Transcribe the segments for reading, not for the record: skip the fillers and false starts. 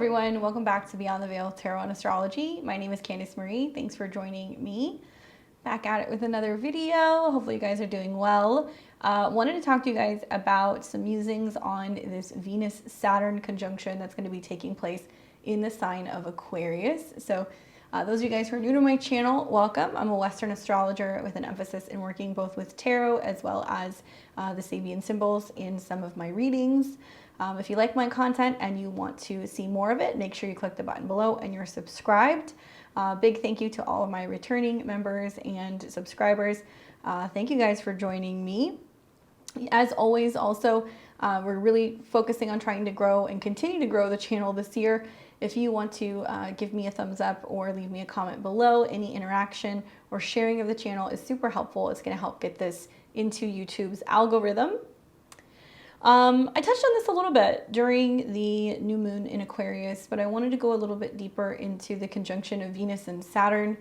everyone, welcome back to Beyond the Veil Tarot and Astrology. My name is Candice Marie. Thanks for joining me. Back at it with another video. Hopefully you guys are doing well. Wanted to talk to you guys about some musings on this Venus-Saturn conjunction that's going to be taking place in the sign of Aquarius. So those of you guys who are new to my channel, welcome. I'm a Western astrologer with an emphasis in working both with tarot as well as the Sabian symbols in some of my readings. If you like my content and you want to see more of it, make sure you click the button below and you're subscribed. Big thank you to all of my returning members and subscribers. Thank you guys for joining me. As always, also, we're really focusing on trying to grow and continue to grow the channel this year. If you want to give me a thumbs up or leave me a comment below, any interaction or sharing of the channel is super helpful. It's going to help get this into YouTube's algorithm. I touched on this a little bit during the new moon in Aquarius, but I wanted to go a little bit deeper into the conjunction of Venus and Saturn,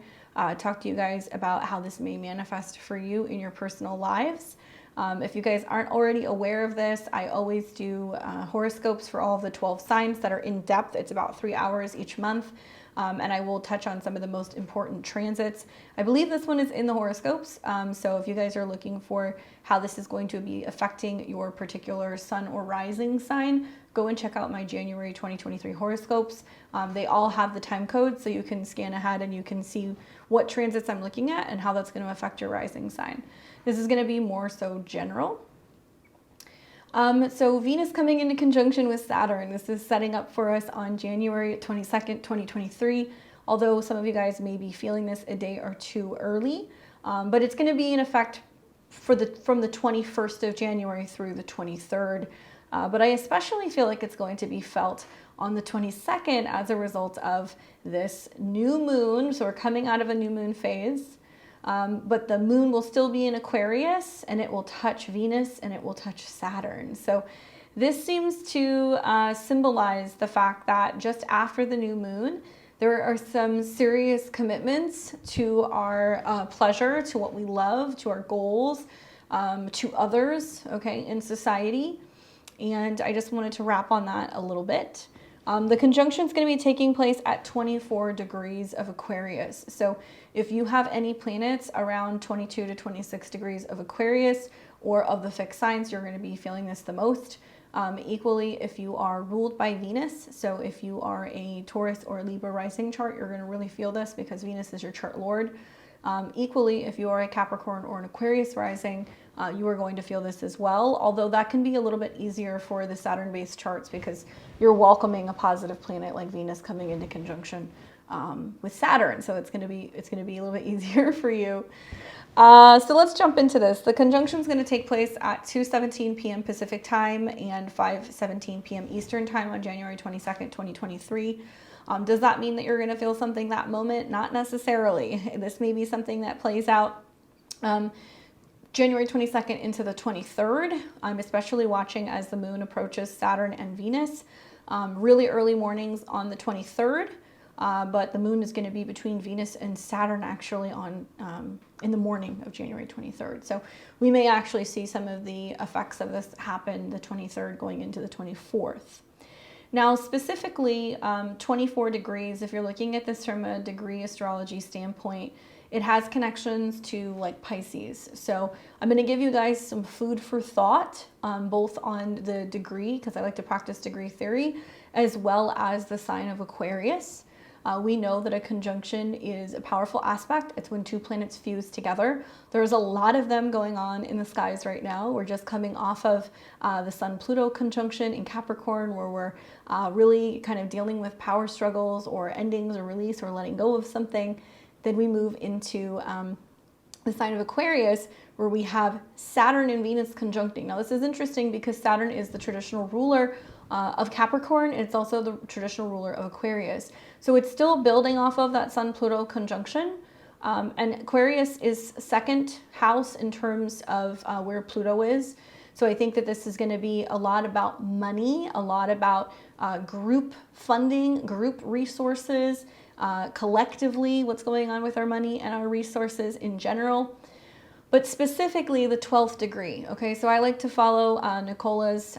talk to you guys about how this may manifest for you in your personal lives. If you guys aren't already aware of this, I always do horoscopes for all of the 12 signs that are in depth. It's about 3 hours each month. And I will touch on some of the most important transits. I believe this one is in the horoscopes. So if you guys are looking for how this is going to be affecting your particular sun or rising sign, go and check out my January 2023 horoscopes. They all have the time code, so you can scan ahead and you can see what transits I'm looking at and how that's going to affect your rising sign. This is going to be more so general. So Venus coming into conjunction with Saturn, this is setting up for us on January 22nd, 2023, although some of you guys may be feeling this a day or two early, but it's going to be in effect from the 21st of January through the 23rd, but I especially feel like it's going to be felt on the 22nd as a result of this new moon. So we're coming out of a new moon phase. But the moon will still be in Aquarius and it will touch Venus and it will touch Saturn. So this seems to symbolize the fact that just after the new moon, there are some serious commitments to our pleasure, to what we love, to our goals, to others, okay, in society. And I just wanted to wrap on that a little bit. The conjunction is going to be taking place at 24 degrees of Aquarius. So if you have any planets around 22 to 26 degrees of Aquarius or of the fixed signs, you're going to be feeling this the most. Equally, if you are ruled by Venus, so if you are a Taurus or Libra rising chart, you're going to really feel this because Venus is your chart lord. Equally, if you are a Capricorn or an Aquarius rising, you are going to feel this as well, although that can be a little bit easier for the Saturn-based charts because you're welcoming a positive planet like Venus coming into conjunction with Saturn, so it's going to be a little bit easier for you. So let's jump into this. The conjunction is going to take place at 2:17 p.m. Pacific time and 5:17 p.m. Eastern time on January 22nd, 2023. Does that mean that you're going to feel something that moment? Not necessarily. This may be something that plays out January 22nd into the 23rd. I'm especially watching as the moon approaches Saturn and Venus. Really early mornings on the 23rd, but the moon is going to be between Venus and Saturn actually on in the morning of January 23rd. So we may actually see some of the effects of this happen the 23rd going into the 24th. Now, specifically 24 degrees, if you're looking at this from a degree astrology standpoint, it has connections to like Pisces. So I'm going to give you guys some food for thought, both on the degree, because I like to practice degree theory, as well as the sign of Aquarius. We know that a conjunction is a powerful aspect. It's when two planets fuse together. There's a lot of them going on in the skies right now. We're just coming off of the Sun-Pluto conjunction in Capricorn, where we're really kind of dealing with power struggles or endings or release or letting go of something. Then we move into the sign of Aquarius, where we have Saturn and Venus conjuncting. Now, this is interesting because Saturn is the traditional ruler of Capricorn, and it's also the traditional ruler of Aquarius. So it's still building off of that Sun-Pluto conjunction. And Aquarius is second house in terms of where Pluto is. So I think that this is going to be a lot about money, a lot about group funding, group resources, collectively what's going on with our money and our resources in general. But specifically the 12th degree. Okay, so I like to follow Nicola's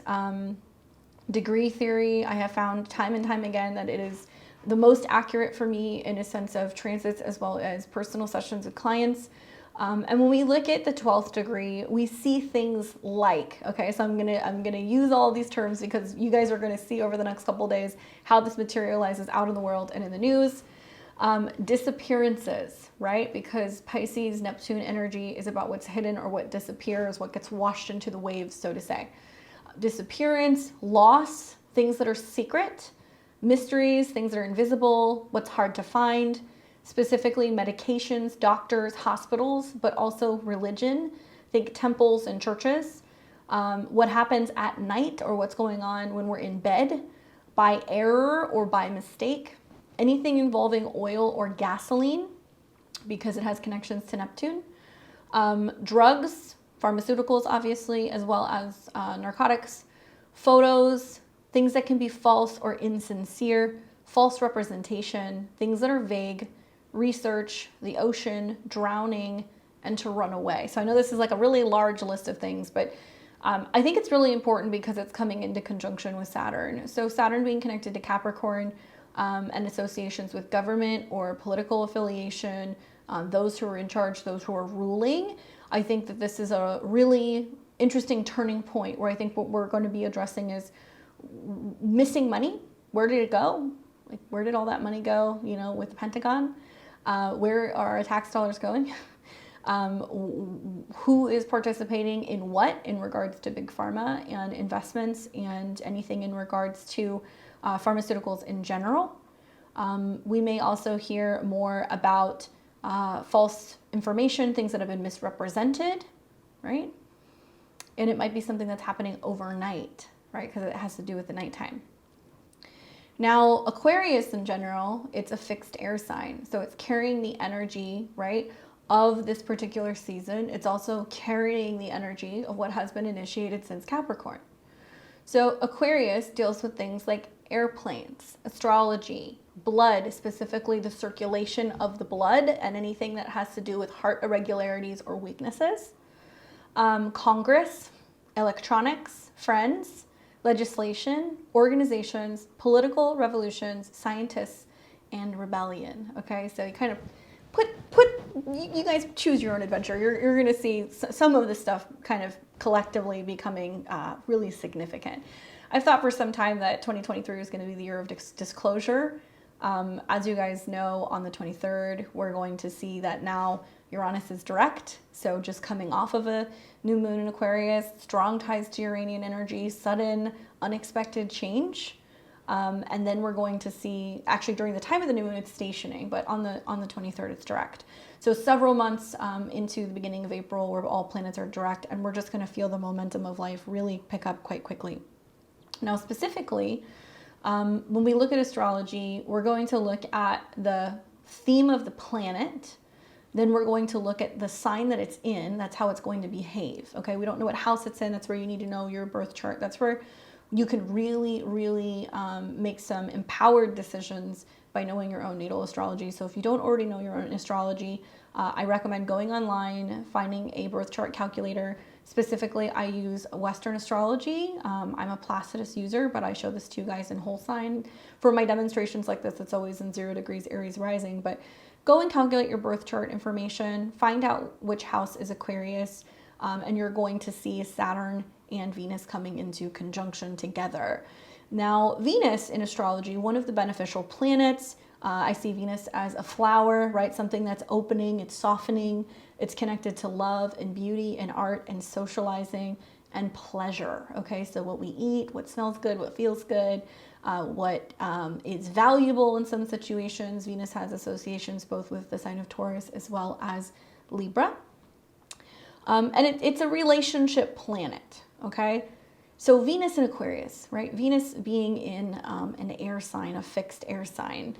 Degree theory, I have found time and time again that it is the most accurate for me in a sense of transits as well as personal sessions with clients. And when we look at the 12th degree, we see things like, okay, so I'm gonna use all these terms because you guys are gonna see over the next couple of days how this materializes out in the world and in the news. Disappearances, right? Because Pisces, Neptune energy is about what's hidden or what disappears, what gets washed into the waves, so to say. Disappearance, loss, things that are secret, mysteries, things that are invisible, what's hard to find, specifically medications, doctors, hospitals, but also religion, think temples and churches, what happens at night or what's going on when we're in bed by error or by mistake, anything involving oil or gasoline because it has connections to Neptune, drugs, pharmaceuticals, obviously, as well as narcotics, photos, things that can be false or insincere, false representation, things that are vague, research, the ocean, drowning, and to run away. So I know this is like a really large list of things, but I think it's really important because it's coming into conjunction with Saturn. So Saturn being connected to Capricorn and associations with government or political affiliation, those who are in charge, those who are ruling. I think that this is a really interesting turning point where I think what we're going to be addressing is missing money. Where did it go? Like, where did all that money go, you know, with the Pentagon? Where are our tax dollars going? Who is participating in what in regards to big pharma and investments and anything in regards to pharmaceuticals in general? We may also hear more about false information, things that have been misrepresented, right? And it might be something that's happening overnight, right? Because it has to do with the nighttime. Now, Aquarius in general, it's a fixed air sign. So it's carrying the energy, right, of this particular season. It's also carrying the energy of what has been initiated since Capricorn. So Aquarius deals with things like airplanes, astrology, blood, specifically the circulation of the blood and anything that has to do with heart irregularities or weaknesses. Congress, electronics, friends, legislation, organizations, political revolutions, scientists, and rebellion. Okay, so you kind of you guys choose your own adventure. You're going to see some of this stuff kind of collectively becoming really significant. I've thought for some time that 2023 is going to be the year of disclosure. As you guys know, on the 23rd, we're going to see that now Uranus is direct. So just coming off of a new moon in Aquarius, strong ties to Uranian energy, sudden, unexpected change. And then we're going to see, actually during the time of the new moon, it's stationing, but on the 23rd, it's direct. So several months into the beginning of April, where all planets are direct, and we're just going to feel the momentum of life really pick up quite quickly. Now, specifically, when we look at astrology, we're going to look at the theme of the planet. Then we're going to look at the sign that it's in. That's how it's going to behave. Okay, we don't know what house it's in. That's where you need to know your birth chart. That's where you can really, really make some empowered decisions by knowing your own natal astrology. So if you don't already know your own astrology, I recommend going online, finding a birth chart calculator. Specifically, I use Western astrology. I'm a Placidus user, but I show this to you guys in whole sign. For my demonstrations like this, it's always in 0 degrees Aries rising. But go and calculate your birth chart information, find out which house is Aquarius, and you're going to see Saturn and Venus coming into conjunction together. Now, Venus in astrology, one of the beneficial planets, I see Venus as a flower, right? Something that's opening, it's softening, it's connected to love and beauty and art and socializing and pleasure, okay? So what we eat, what smells good, what feels good, what is valuable in some situations. Venus has associations both with the sign of Taurus as well as Libra. And it's a relationship planet, okay? So Venus in Aquarius, right? Venus being in an air sign, a fixed air sign,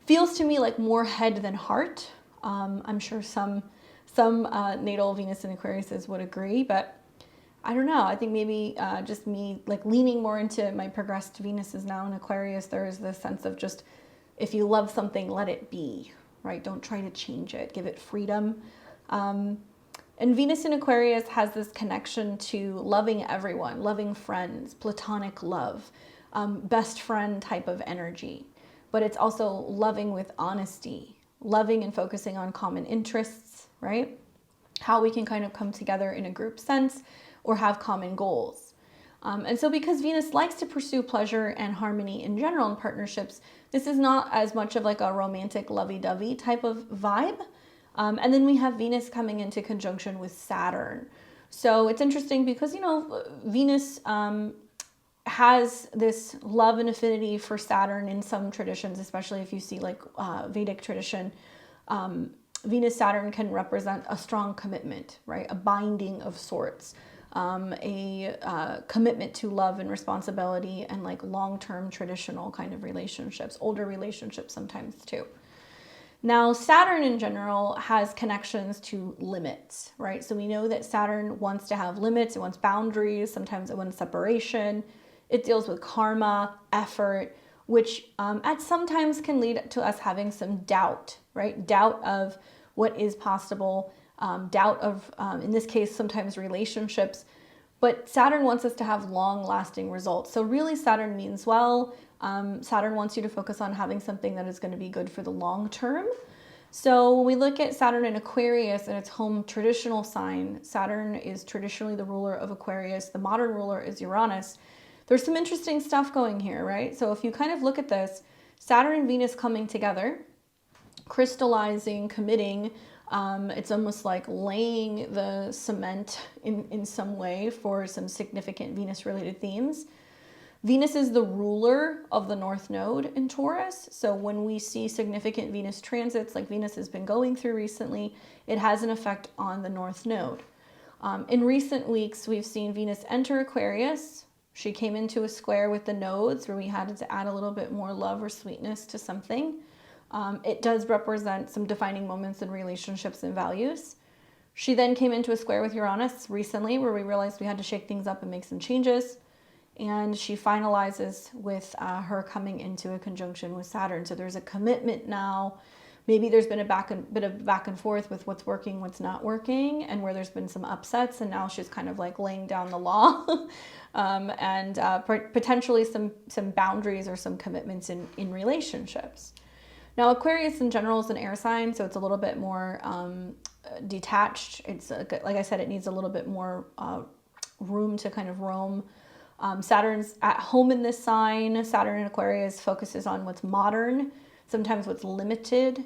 feels to me like more head than heart. I'm sure some natal Venus in Aquarius would agree, but I don't know. I think maybe just me like leaning more into my progressed Venus is now in Aquarius. There is this sense of just, if you love something, let it be, right? Don't try to change it. Give it freedom. And Venus in Aquarius has this connection to loving everyone, loving friends, platonic love, best friend type of energy. But it's also loving with honesty, loving and focusing on common interests, right? How we can kind of come together in a group sense or have common goals. And so because Venus likes to pursue pleasure and harmony in general in partnerships, this is not as much of like a romantic lovey-dovey type of vibe. And then we have Venus coming into conjunction with Saturn. So it's interesting because, you know, Venus has this love and affinity for Saturn in some traditions, especially if you see like Vedic tradition. Venus Saturn can represent a strong commitment, right? A binding of sorts, a commitment to love and responsibility and like long-term traditional kind of relationships, older relationships sometimes too. Now, Saturn in general has connections to limits, right? So we know that Saturn wants to have limits, it wants boundaries, sometimes it wants separation. It deals with karma, effort, which at sometimes can lead to us having some doubt, right? Doubt of what is possible, doubt of, in this case, sometimes relationships. But Saturn wants us to have long-lasting results. So really Saturn means well. Saturn wants you to focus on having something that is going to be good for the long term. So when we look at Saturn in Aquarius and its home traditional sign, Saturn is traditionally the ruler of Aquarius. The modern ruler is Uranus. There's some interesting stuff going here, right? So if you kind of look at this, Saturn and Venus coming together, crystallizing, committing, it's almost like laying the cement in some way for some significant Venus-related themes. Venus is the ruler of the North Node in Taurus. So when we see significant Venus transits like Venus has been going through recently, it has an effect on the North Node. In recent weeks, we've seen Venus enter Aquarius. She came into a square with the nodes where we had to add a little bit more love or sweetness to something. It does represent some defining moments in relationships and values. She then came into a square with Uranus recently where we realized we had to shake things up and make some changes. And she finalizes with her coming into a conjunction with Saturn. So there's a commitment now. Maybe there's been a bit of back and forth with what's working, what's not working, and where there's been some upsets. And now she's kind of like laying down the law and potentially some boundaries or some commitments in relationships. Now, Aquarius in general is an air sign, so it's a little bit more detached. It's like I said, it needs a little bit more room to kind of roam. Saturn's at home in this sign. Saturn in Aquarius focuses on what's modern, sometimes what's limited,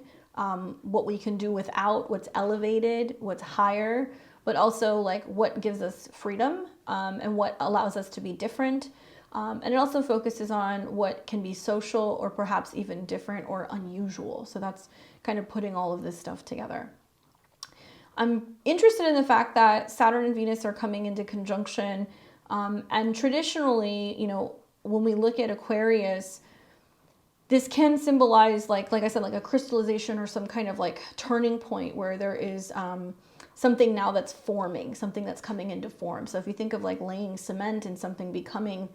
what we can do without, what's elevated, what's higher, but also like what gives us freedom and what allows us to be different. And it also focuses on what can be social or perhaps even different or unusual. So that's kind of putting all of this stuff together. I'm interested in the fact that Saturn and Venus are coming into conjunction. And traditionally, you know, when we look at Aquarius, this can symbolize like I said, like a crystallization or some kind of like turning point where there is something now that's forming, something that's coming into form. So if you think of like laying cement and something becoming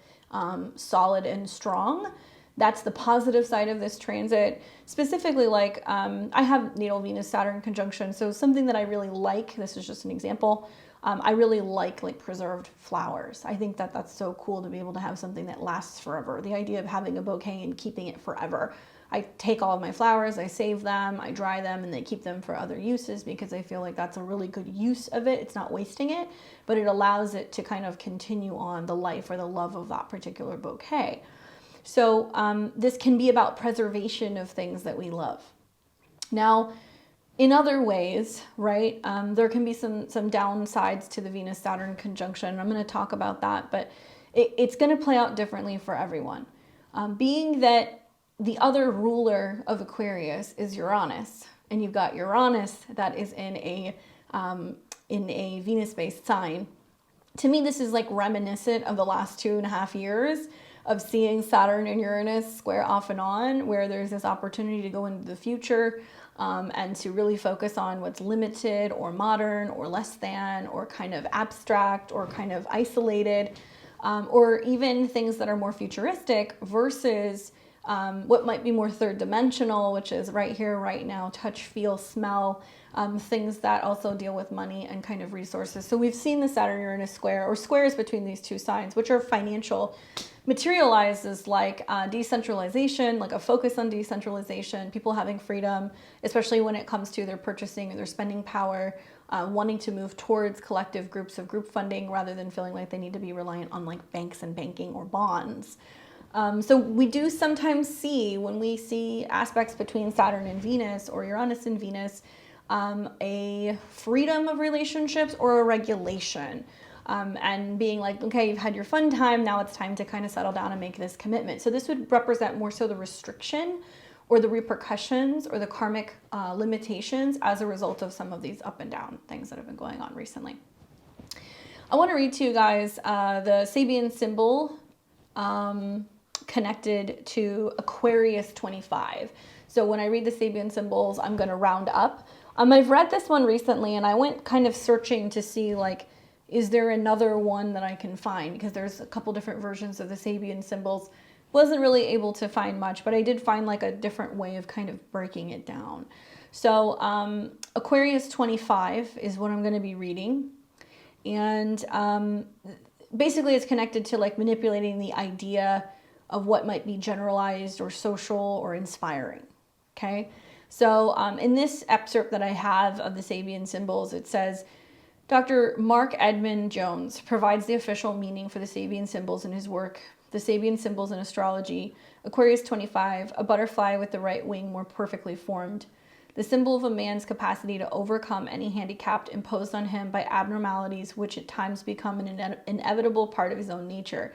solid and strong, that's the positive side of this transit. Specifically, like I have natal Venus Saturn conjunction. So something that I really like, this is just an example. I really like preserved flowers. I think that that's so cool to be able to have something that lasts forever. The idea of having a bouquet and keeping it forever. I take all of my flowers, I save them, I dry them, and they keep them for other uses because I feel like that's a really good use of it. It's not wasting it, but it allows it to kind of continue on the life or the love of that particular bouquet. So this can be about preservation of things that we love. Now, in other ways, right, there can be some downsides to the Venus-Saturn conjunction. I'm going to talk about that, but it's going to play out differently for everyone. Being that the other ruler of Aquarius is Uranus, and you've got Uranus that is in a Venus-based sign. To me, this is like reminiscent of the last 2.5 years of seeing Saturn and Uranus square off and on, where there's this opportunity to go into the future and to really focus on what's limited or modern or less than or kind of abstract or kind of isolated or even things that are more futuristic versus what might be more third dimensional, which is right here, right now, touch, feel, smell, things that also deal with money and kind of resources. So we've seen the Saturn-Uranus square, or squares between these two signs, which are financial, materializes like decentralization, like a focus on decentralization, people having freedom, especially when it comes to their purchasing or their spending power, wanting to move towards collective groups of group funding rather than feeling like they need to be reliant on like banks and banking or bonds. So we do sometimes see, when we see aspects between Saturn and Venus or Uranus and Venus, a freedom of relationships or a regulation. And being like, okay, you've had your fun time, now it's time to kind of settle down and make this commitment. So this would represent more so the restriction or the repercussions or the karmic limitations as a result of some of these up and down things that have been going on recently. I want to read to you guys the Sabian symbol connected to Aquarius 25. So when I read the Sabian symbols, I'm going to round up. I've read this one recently and I went kind of searching to see like, is there another one that I can find? Because there's a couple different versions of the Sabian symbols. Wasn't really able to find much, but I did find like a different way of kind of breaking it down. So Aquarius 25 is what I'm going to be reading. And basically it's connected to like manipulating the idea of what might be generalized or social or inspiring. Okay. So in this excerpt that I have of the Sabian symbols, it says, Dr. Mark Edmund Jones provides the official meaning for the Sabian symbols in his work, The Sabian Symbols in Astrology, Aquarius 25, a butterfly with the right wing more perfectly formed. The symbol of a man's capacity to overcome any handicap imposed on him by abnormalities which at times become an inevitable part of his own nature,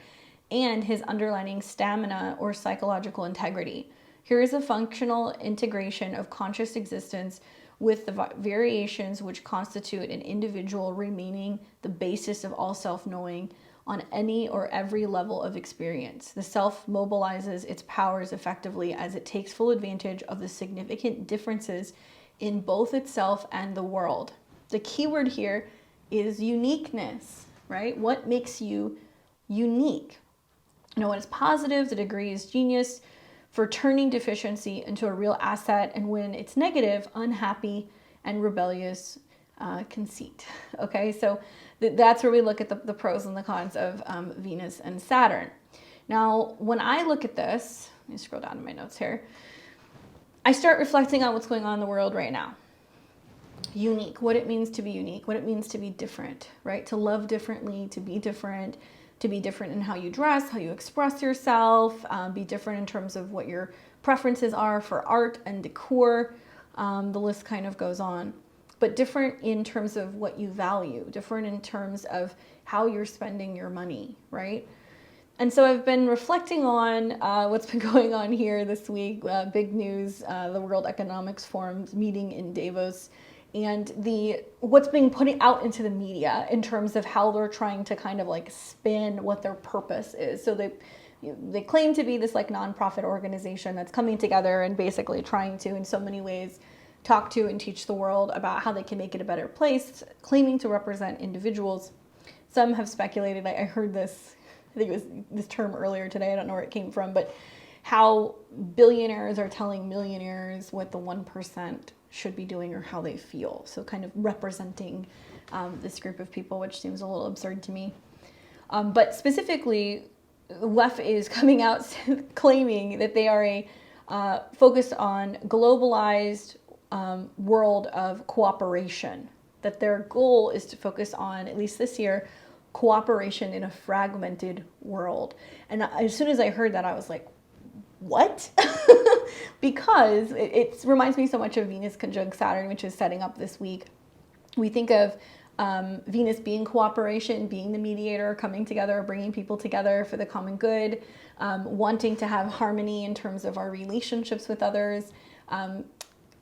and his underlying stamina or psychological integrity. Here is a functional integration of conscious existence with the variations which constitute an individual remaining the basis of all self-knowing on any or every level of experience. The self mobilizes its powers effectively as it takes full advantage of the significant differences in both itself and the world. The key word here is uniqueness, right? What makes you unique? You know, when it's positive, the degree is genius for turning deficiency into a real asset, and when it's negative, unhappy and rebellious conceit. Okay, so that's where we look at the pros and the cons of Venus and Saturn. Now, when I look at this, let me scroll down to my notes here, I start reflecting on what's going on in the world right now. Unique, what it means to be unique, what it means to be different, right? To love differently, to be different in how you dress, how you express yourself, be different in terms of what your preferences are for art and decor. The list kind of goes on. But different in terms of what you value, different in terms of how you're spending your money, right? And so I've been reflecting on what's been going on here this week. Big news, the World Economics Forum's meeting in Davos, and what's being put out into the media in terms of how they're trying to kind of like spin what their purpose is. So they claim to be this like nonprofit organization that's coming together and basically trying to, in so many ways, talk to and teach the world about how they can make it a better place, claiming to represent individuals. Some have speculated, I heard this, I think it was this term earlier today, I don't know where it came from, but how billionaires are telling millionaires what the 1% should be doing or how they feel. So kind of representing this group of people, which seems a little absurd to me. But specifically, WEF is coming out claiming that they are focused on globalized world of cooperation, that their goal is to focus on, at least this year, cooperation in a fragmented world. And as soon as I heard that, I was like, what? Because it reminds me so much of Venus conjunct Saturn, which is setting up this week. We think of Venus being cooperation, being the mediator, coming together, bringing people together for the common good, wanting to have harmony in terms of our relationships with others.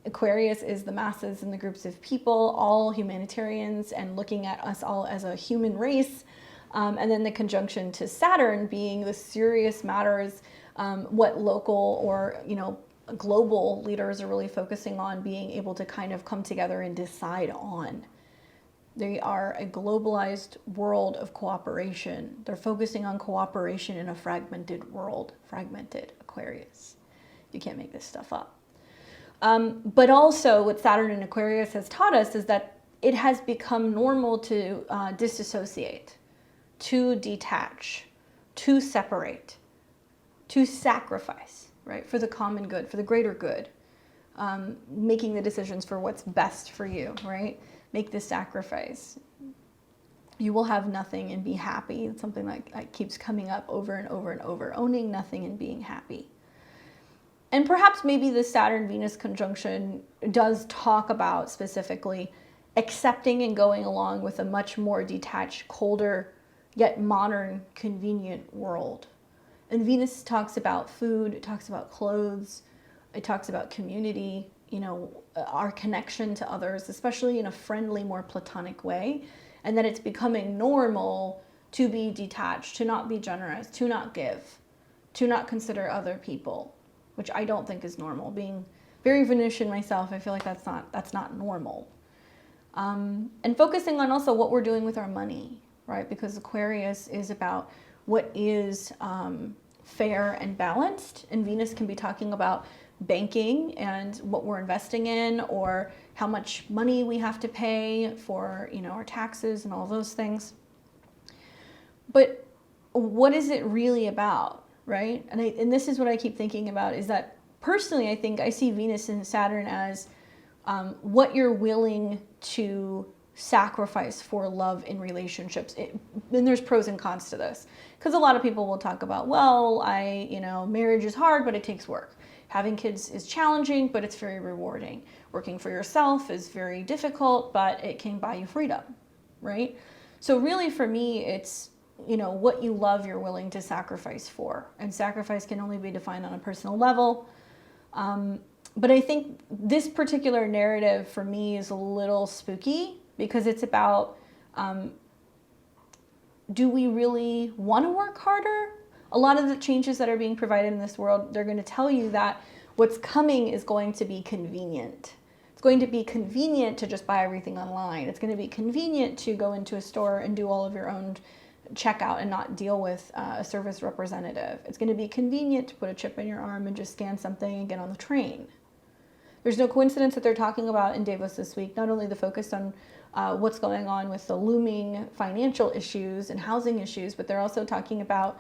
Aquarius is the masses and the groups of people, all humanitarians, and looking at us all as a human race. And then the conjunction to Saturn being the serious matters, what local or, global leaders are really focusing on being able to kind of come together and decide on. They are a globalized world of cooperation. They're focusing on cooperation in a fragmented world, fragmented Aquarius. You can't make this stuff up. But also what Saturn in Aquarius has taught us is that it has become normal to disassociate, to detach, to separate, to sacrifice, right? For the common good, for the greater good. Making the decisions for what's best for you, right? Make this sacrifice. You will have nothing and be happy. It's something that keeps coming up over and over and over. Owning nothing and being happy. And perhaps maybe the Saturn-Venus conjunction does talk about specifically accepting and going along with a much more detached, colder, yet modern, convenient world. And Venus talks about food, it talks about clothes, it talks about community, you know, our connection to others, especially in a friendly, more platonic way. And that it's becoming normal to be detached, to not be generous, to not give, to not consider other people, which I don't think is normal. Being very Venusian myself, I feel like that's not normal. And focusing on also what we're doing with our money, right? Because Aquarius is about what is fair and balanced, and Venus can be talking about banking and what we're investing in, or how much money we have to pay for, you know, our taxes and all those things. But what is it really about, right? And this is what I keep thinking about, is that personally, I think I see Venus and Saturn as what you're willing to sacrifice for love in relationships. And there's pros and cons to this, because a lot of people will talk about, well, marriage is hard, but it takes work. Having kids is challenging, but it's very rewarding. Working for yourself is very difficult, but it can buy you freedom, right? So really for me, it's, you know, what you love, you're willing to sacrifice for. And sacrifice can only be defined on a personal level. But I think this particular narrative for me is a little spooky, because it's about, do we really want to work harder? A lot of the changes that are being provided in this world, they're going to tell you that what's coming is going to be convenient. It's going to be convenient to just buy everything online. It's going to be convenient to go into a store and do all of your own checkout and not deal with a service representative. It's going to be convenient to put a chip in your arm and just scan something and get on the train. There's no coincidence that they're talking about in Davos this week, not only the focus on what's going on with the looming financial issues and housing issues, but they're also talking about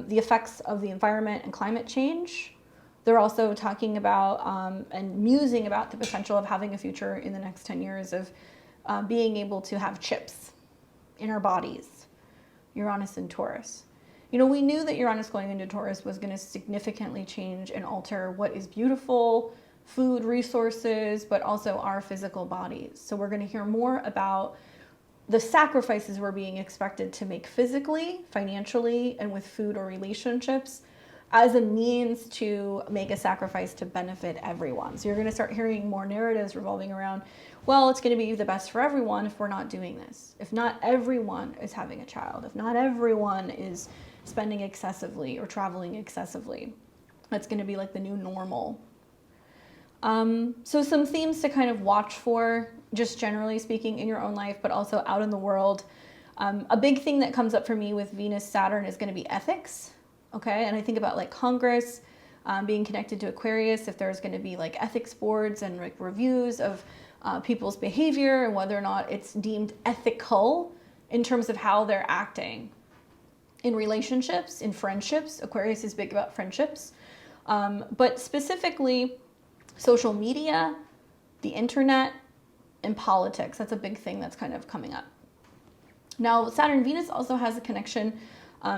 the effects of the environment and climate change. They're also talking about and musing about the potential of having a future in the next 10 years of being able to have chips in our bodies, Uranus and Taurus. You know, we knew that Uranus going into Taurus was going to significantly change and alter what is beautiful, food, resources, but also our physical bodies. So we're going to hear more about the sacrifices we're being expected to make physically, financially, and with food or relationships as a means to make a sacrifice to benefit everyone. So you're going to start hearing more narratives revolving around, well, it's going to be the best for everyone if we're not doing this. If not everyone is having a child, if not everyone is spending excessively or traveling excessively, that's going to be like the new normal. So some themes to kind of watch for, just generally speaking in your own life, but also out in the world. A big thing that comes up for me with Venus Saturn is going to be ethics. Okay. And I think about like Congress being connected to Aquarius, if there's going to be like ethics boards and like reviews of people's behavior and whether or not it's deemed ethical in terms of how they're acting in relationships, in friendships. Aquarius is big about friendships, but specifically social media, the internet, and politics. That's a big thing that's kind of coming up. Now, Saturn-Venus also has a connection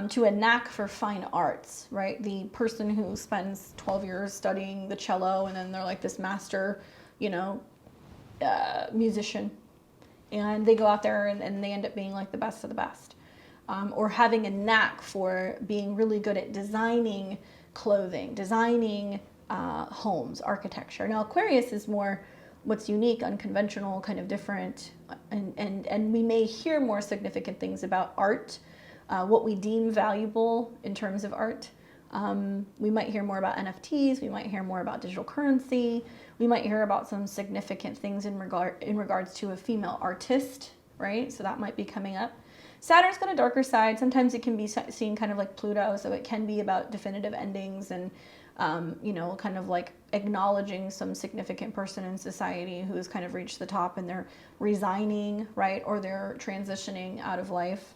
to a knack for fine arts, right? The person who spends 12 years studying the cello and then they're like this master, musician. And they go out there and they end up being like the best of the best. Or having a knack for being really good at designing clothing, designing homes, architecture. Now, Aquarius is more what's unique, unconventional, kind of different, and we may hear more significant things about art, what we deem valuable in terms of art. We might hear more about NFTs, we might hear more about digital currency, we might hear about some significant things in regards to a female artist, right? So that might be coming up. Saturn's got a darker side. Sometimes it can be seen kind of like Pluto, so it can be about definitive endings and you know, kind of like acknowledging some significant person in society who's kind of reached the top and they're resigning, right? Or they're transitioning out of life.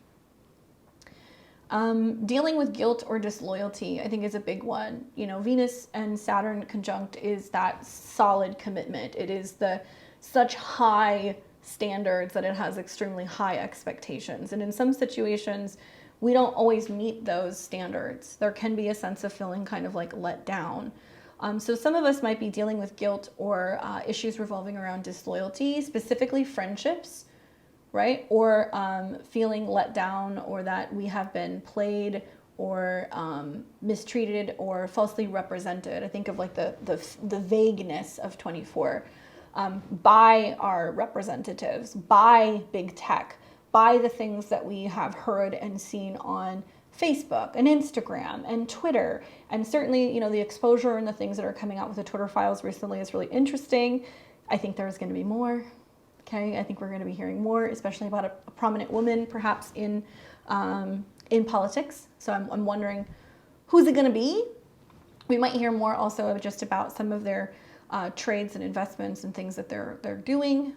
Dealing with guilt or disloyalty, I think, is a big one. You know, Venus and Saturn conjunct is that solid commitment. It is the such high standards that it has extremely high expectations. And in some situations, we don't always meet those standards. There can be a sense of feeling kind of like let down. So some of us might be dealing with guilt or issues revolving around disloyalty, specifically friendships, right? Or feeling let down, or that we have been played or mistreated or falsely represented. I think of like the vagueness of 24 by our representatives, by big tech, by the things that we have heard and seen on Facebook and Instagram and Twitter. And certainly, you know, the exposure and the things that are coming out with the Twitter files recently is really interesting. I think there's going to be more. Okay, I think we're going to be hearing more, especially about a prominent woman, perhaps in politics. So I'm wondering, who's it going to be? We might hear more also just about some of their trades and investments and things that they're doing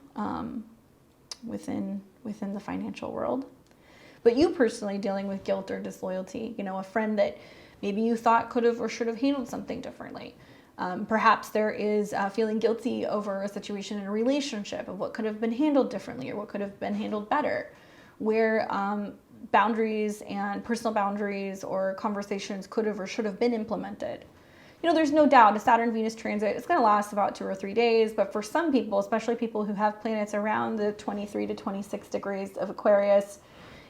within the financial world. But you personally dealing with guilt or disloyalty, you know, a friend that maybe you thought could have or should have handled something differently. Perhaps there is feeling guilty over a situation in a relationship of what could have been handled differently or what could have been handled better, where boundaries and personal boundaries or conversations could have or should have been implemented. You know, there's no doubt a Saturn-Venus transit is going to last about 2 or 3 days, but for some people, especially people who have planets around the 23 to 26 degrees of Aquarius,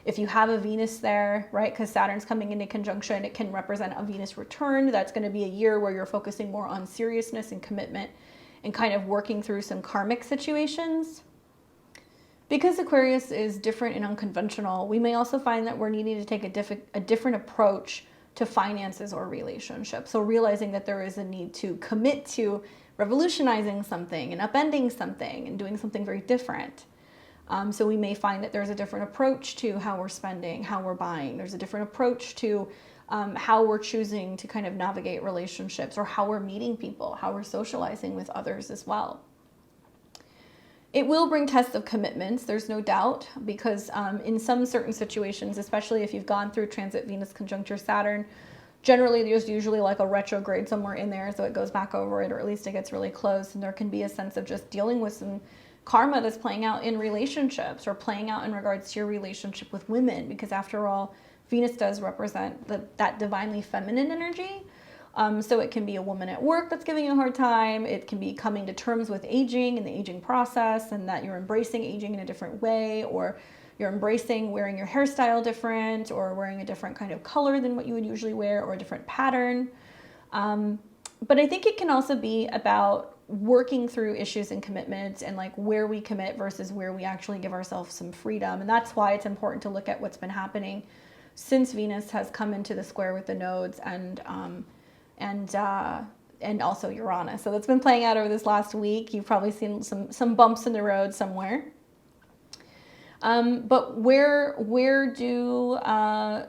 if you have a Venus there, right, because Saturn's coming into conjunction, it can represent a Venus return. That's going to be a year where you're focusing more on seriousness and commitment and kind of working through some karmic situations. Because Aquarius is different and unconventional, we may also find that we're needing to take a different approach to finances or relationships. So realizing that there is a need to commit to revolutionizing something and upending something and doing something very different. So we may find that there's a different approach to how we're spending, how we're buying. There's a different approach to how we're choosing to kind of navigate relationships, or how we're meeting people, how we're socializing with others as well. It will bring tests of commitments, there's no doubt, because in some certain situations, especially if you've gone through transit Venus conjuncture Saturn, generally there's usually like a retrograde somewhere in there, so it goes back over it, or at least it gets really close, and there can be a sense of just dealing with some karma that's playing out in relationships or playing out in regards to your relationship with women, because after all, Venus does represent that divinely feminine energy. So it can be a woman at work that's giving you a hard time. It can be coming to terms with aging and the aging process, and that you're embracing aging in a different way, or you're embracing wearing your hairstyle different, or wearing a different kind of color than what you would usually wear, or a different pattern. But I think it can also be about working through issues and commitments, and like where we commit versus where we actually give ourselves some freedom. And that's why it's important to look at what's been happening since Venus has come into the square with the nodes and also Uranus. So that's been playing out over this last week. You've probably seen some bumps in the road somewhere. But where do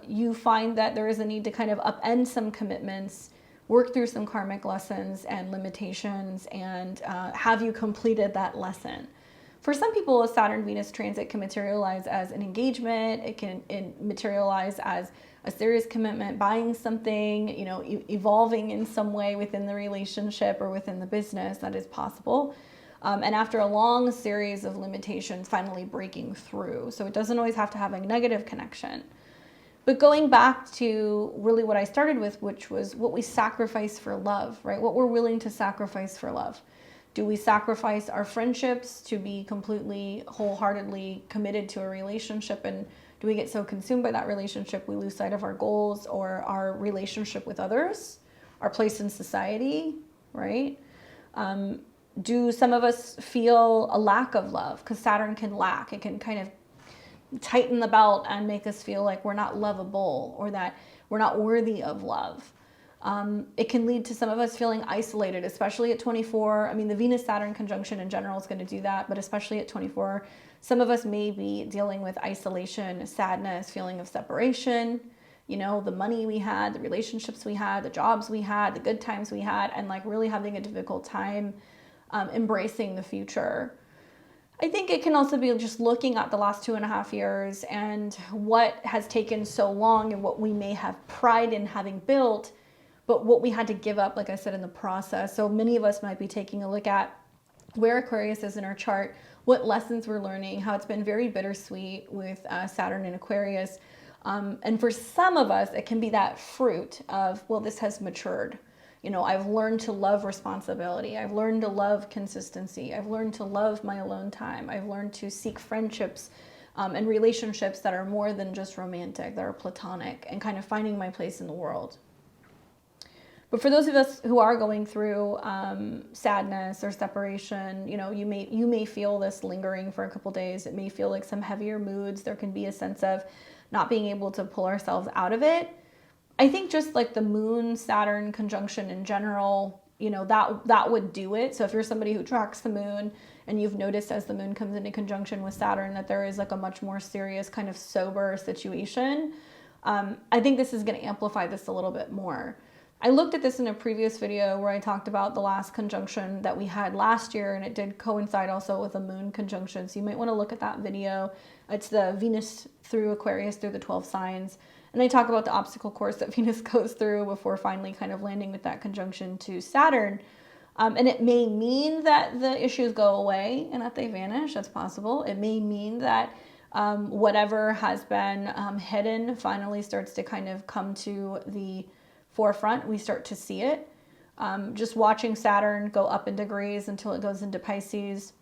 you find that there is a need to kind of upend some commitments, work through some karmic lessons and limitations, and have you completed that lesson? For some people, a Saturn-Venus transit can materialize as an engagement. It can materialize as a serious commitment, buying something, you know, evolving in some way within the relationship or within the business. That is possible. And after a long series of limitations, finally breaking through. So it doesn't always have to have a negative connection. But going back to really what I started with, which was what we sacrifice for love, right? What we're willing to sacrifice for love. Do we sacrifice our friendships to be completely, wholeheartedly committed to a relationship? And do we get so consumed by that relationship we lose sight of our goals or our relationship with others, our place in society, right? Do some of us feel a lack of love? Because Saturn can lack. It can kind of tighten the belt and make us feel like we're not lovable, or that we're not worthy of love. It can lead to some of us feeling isolated, especially at 24. I mean, the Venus-Saturn conjunction in general is going to do that, but especially at 24, some of us may be dealing with isolation, sadness, feeling of separation. you know, the money we had, the relationships we had, the jobs we had, the good times we had, and like really having a difficult time embracing the future. I think it can also be just looking at the last 2.5 years and what has taken so long and what we may have pride in having built, but what we had to give up, like I said, in the process. So many of us might be taking a look at where Aquarius is in our chart, what lessons we're learning, how it's been very bittersweet with Saturn and Aquarius. And for some of us, it can be that fruit of, well, this has matured. You know, I've learned to love responsibility. I've learned to love consistency. I've learned to love my alone time. I've learned to seek friendships and relationships that are more than just romantic, that are platonic, and kind of finding my place in the world. But for those of us who are going through sadness or separation, you know, you may feel this lingering for a couple days. It may feel like some heavier moods. There can be a sense of not being able to pull ourselves out of it. I think just like the Moon Saturn conjunction in general, you know, that would do it. So if you're somebody who tracks the moon and you've noticed as the moon comes into conjunction with Saturn that there is like a much more serious kind of sober situation, I think this is going to amplify this a little bit more. I looked at this in a previous video where I talked about the last conjunction that we had last year, and it did coincide also with a moon conjunction. So you might want to look at that video. It's the Venus through Aquarius through the 12 signs. And I talk about the obstacle course that Venus goes through before finally kind of landing with that conjunction to Saturn. And it may mean that the issues go away and that they vanish. That's possible. It may mean that whatever has been hidden finally starts to kind of come to the forefront. We start to see it. Just watching Saturn go up in degrees until it goes into Pisces.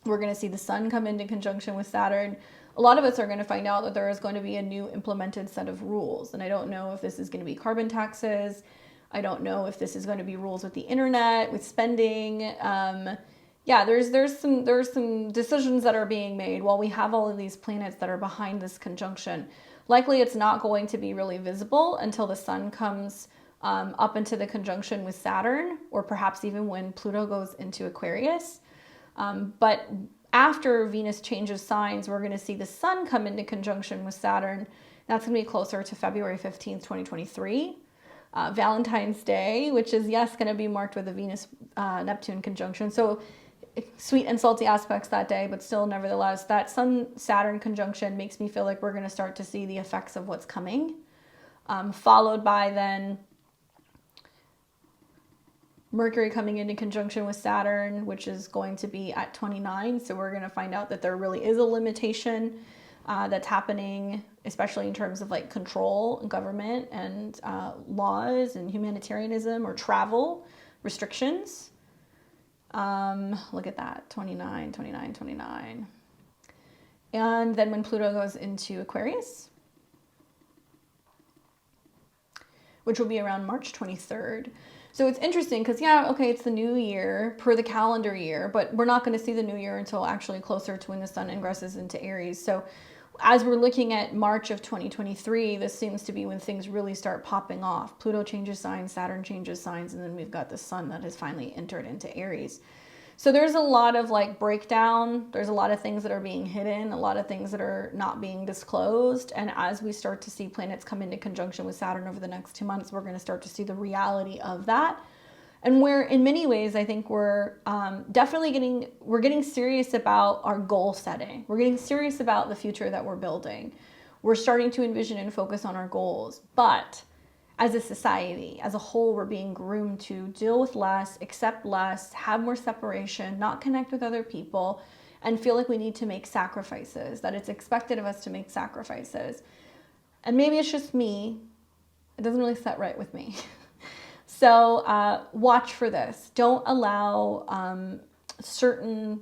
We're going to see the sun come into conjunction with Saturn. A lot of us are going to find out that there is going to be a new implemented set of rules. And I don't know if this is going to be carbon taxes. I don't know if this is going to be rules with the internet, with spending. Yeah, there's some decisions that are being made while we have all of these planets that are behind this conjunction. Likely it's not going to be really visible until the sun comes up into the conjunction with Saturn, or perhaps even when Pluto goes into Aquarius. But after Venus changes signs, we're going to see the sun come into conjunction with Saturn. That's going to be closer to February 15th, 2023. Valentine's Day, which is, yes, going to be marked with a Venus-Neptune conjunction. So sweet and salty aspects that day, but still, nevertheless, that Sun-Saturn conjunction makes me feel like we're going to start to see the effects of what's coming. Followed by then Mercury coming into conjunction with Saturn, which is going to be at 29. So we're going to find out that there really is a limitation that's happening, especially in terms of like control and government and laws and humanitarianism or travel restrictions. Look at that, 29, 29, 29. And then when Pluto goes into Aquarius, which will be around March 23rd. So it's interesting because, yeah, okay, it's the new year per the calendar year, but we're not going to see the new year until actually closer to when the sun ingresses into Aries. So as we're looking at March of 2023, this seems to be when things really start popping off. Pluto changes signs, Saturn changes signs, and then we've got the sun that has finally entered into Aries. So there's a lot of like breakdown. There's a lot of things that are being hidden, a lot of things that are not being disclosed. And as we start to see planets come into conjunction with Saturn over the next 2 months, we're going to start to see the reality of that. And where in many ways, I think we're definitely getting serious about our goal setting. We're getting serious about the future that we're building. We're starting to envision and focus on our goals. But as a society, as a whole, we're being groomed to deal with less, accept less, have more separation, not connect with other people, and feel like we need to make sacrifices, that it's expected of us to make sacrifices. And maybe it's just me. It doesn't really set right with me. So watch for this. Don't allow certain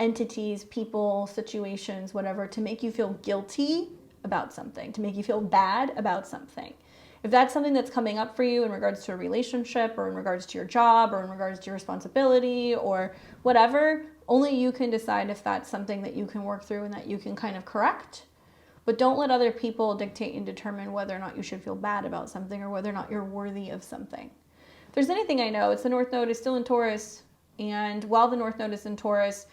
entities, people, situations, whatever, to make you feel guilty about something, to make you feel bad about something. If that's something that's coming up for you in regards to a relationship or in regards to your job or in regards to your responsibility or whatever, only you can decide if that's something that you can work through and that you can kind of correct. But don't let other people dictate and determine whether or not you should feel bad about something or whether or not you're worthy of something. If there's anything I know, it's the North Node is still in Taurus. And while the North Node is in Taurus,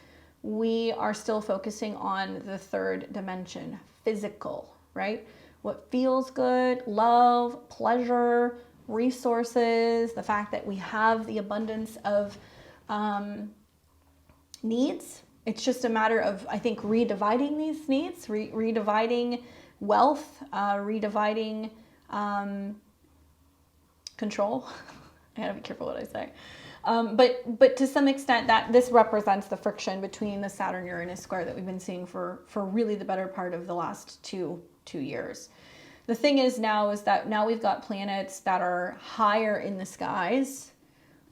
we are still focusing on the third dimension, physical, right? what feels good, love, pleasure, resources, the fact that we have the abundance of needs. It's just a matter of, I think, redividing these needs, redividing wealth, redividing control. I gotta be careful what I say. But to some extent, that this represents the friction between the Saturn-Uranus square that we've been seeing for really the better part of the last two years. The thing is that now we've got planets that are higher in the skies,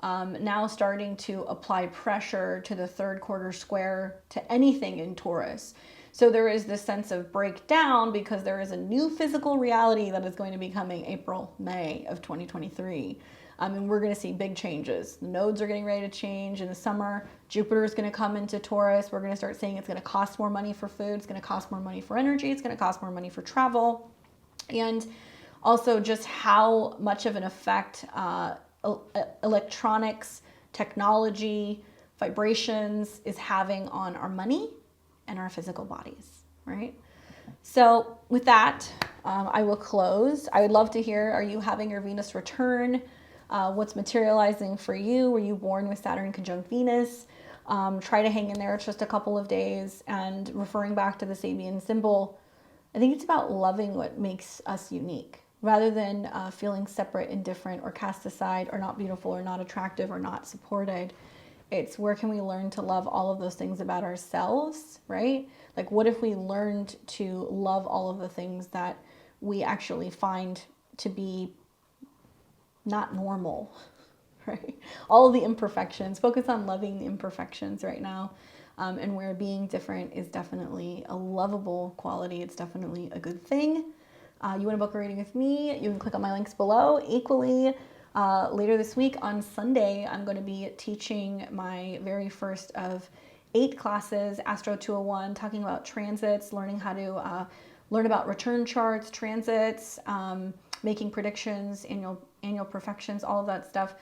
now starting to apply pressure to the third quarter square, to anything in Taurus. So there is this sense of breakdown because there is a new physical reality that is going to be coming April, May of 2023. And we're going to see big changes. The nodes are getting ready to change in the summer. Jupiter is going to come into Taurus. We're going to start seeing it's going to cost more money for food. It's going to cost more money for energy. It's going to cost more money for travel. And also just how much of an effect electronics, technology, vibrations is having on our money and our physical bodies, right? So with that, I will close. I would love to hear, are you having your Venus return? What's materializing for you? Were you born with Saturn conjunct Venus? Try to hang in there. It's just a couple of days. And referring back to the Sabian symbol, I think it's about loving what makes us unique rather than feeling separate and different or cast aside or not beautiful or not attractive or not supported. It's where can we learn to love all of those things about ourselves, right? Like what if we learned to love all of the things that we actually find to be not normal, right? All of the imperfections, focus on loving the imperfections right now. And where being different is definitely a lovable quality. It's definitely a good thing. You want to book a reading with me? You can click on my links below. Equally, later this week on Sunday, I'm going to be teaching my very first of 8 classes, Astro 201, talking about transits, learning how to learn about return charts, transits, making predictions, annual perfections, all of that stuff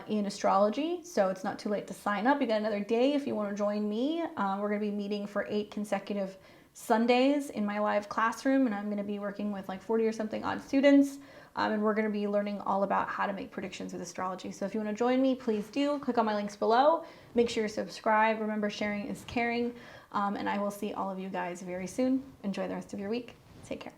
in astrology. So it's not too late to sign up. You got another day if you want to join me. We're going to be meeting for 8 consecutive Sundays in my live classroom, and I'm going to be working with like 40 or something odd students, and we're going to be learning all about how to make predictions with astrology. So if you want to join me, please do. Click on my links below. Make sure you're subscribed. Remember, sharing is caring, and I will see all of you guys very soon. Enjoy the rest of your week. Take care.